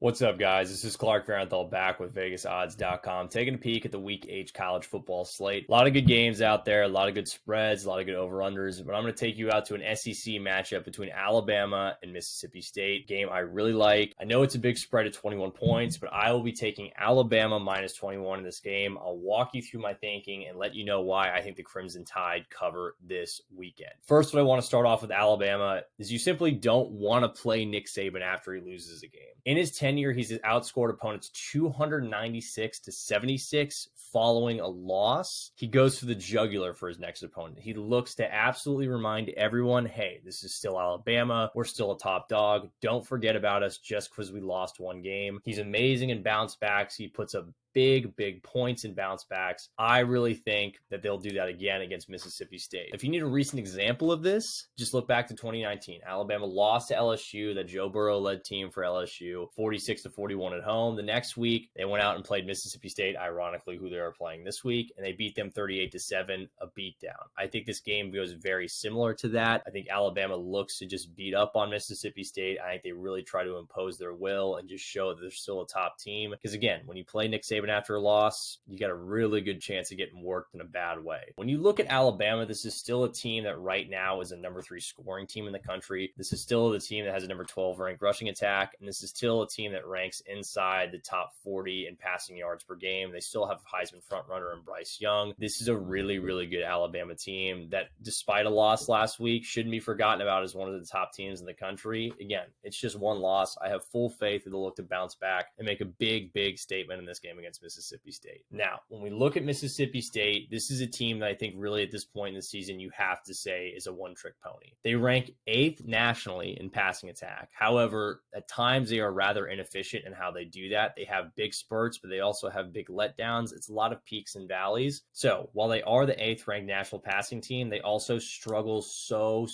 What's up, guys? This is Clark Fahrenthold back with VegasOdds.com, taking a peek at the Week 8 college football slate. A lot of good games out there, a lot of good spreads, a lot of good over-unders, but I'm going to take you out to an SEC matchup between Alabama and Mississippi State. Game I really like. I know it's a big spread at 21 points, but I will be taking Alabama minus 21 in this game. I'll walk you through my thinking and let you know why I think the Crimson Tide cover this weekend. First, what I want to start off with Alabama is you simply don't want to play Nick Saban after he loses a game. In his tenure, he's outscored opponents 296 to 76 following a loss. He goes for the jugular for his next opponent. He looks to absolutely remind everyone, hey, this is still Alabama. We're still a top dog. Don't forget about us just because we lost one game. He's amazing in bounce backs. He puts up big points in bounce backs. I really think that they'll do that again against Mississippi State. If you need a recent example of this, just look back to 2019. Alabama lost to LSU, that Joe Burrow led team for LSU, 46 to 41 at home. The next week, they went out and played Mississippi State, ironically, who they are playing this week, and they beat them 38-7, a beatdown. I think this game goes very similar to that. I think Alabama looks to just beat up on Mississippi State. I think they really try to impose their will and just show that they're still a top team. Because again, when you play Nick Saban after a loss, you got a really good chance of getting worked in a bad way. When you look at Alabama, this is still a team that right now is a number 3 scoring team in the country. This is still the team that has a number 12 ranked rushing attack, and this is still a team that ranks inside the top 40 in passing yards per game. They still have Heisman frontrunner in Bryce Young. This is a really good Alabama team that, despite a loss last week, shouldn't be forgotten about as one of the top teams in the country. Again, it's just one loss. I have full faith that they'll look to bounce back and make a big statement in this game against Mississippi State. Now, when we look at Mississippi State, this is a team that I think really at this point in the season you have to say is a one-trick pony. They rank 8th nationally in passing attack. However, at times they are rather inefficient in how they do that. They have big spurts, but they also have big letdowns. It's a lot of peaks and valleys. So while they are the 8th ranked national passing team, they also struggle so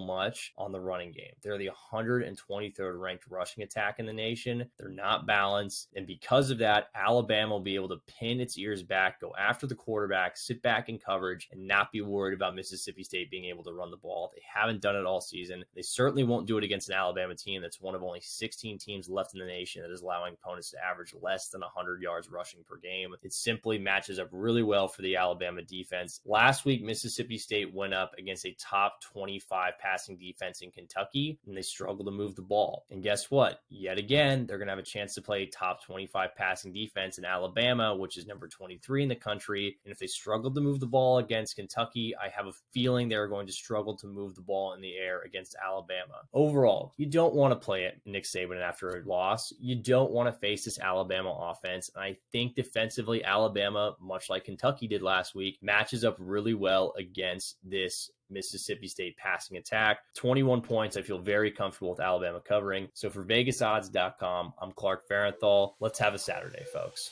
much on the running game. They're the 123rd ranked rushing attack in the nation. They're not balanced. And because of that, Alabama will be able to pin its ears back, go after the quarterback, sit back in coverage, and not be worried about Mississippi State being able to run the ball. They haven't done it all season. They certainly won't do it against an Alabama team that's one of only 16 teams left in the nation that is allowing opponents to average less than 100 yards rushing per game. It simply matches up really well for the Alabama defense. Last week, Mississippi State went up against a top 25 passing defense in Kentucky, and they struggled to move the ball. And guess what? Yet again, they're going to have a chance to play top 25 passing defense in Alabama, which is number 23 in the country. And if they struggled to move the ball against Kentucky, I have a feeling they're going to struggle to move the ball in the air against Alabama. Overall, you don't want to play it Nick Saban after a loss. You don't want to face this Alabama offense. And I think defensively, Alabama, much like Kentucky did last week, matches up really well against this Mississippi State passing attack. 21 points. I feel very comfortable with Alabama covering. So for VegasOdds.com, I'm Clark Fahrenthold. Let's have a Saturday, folks.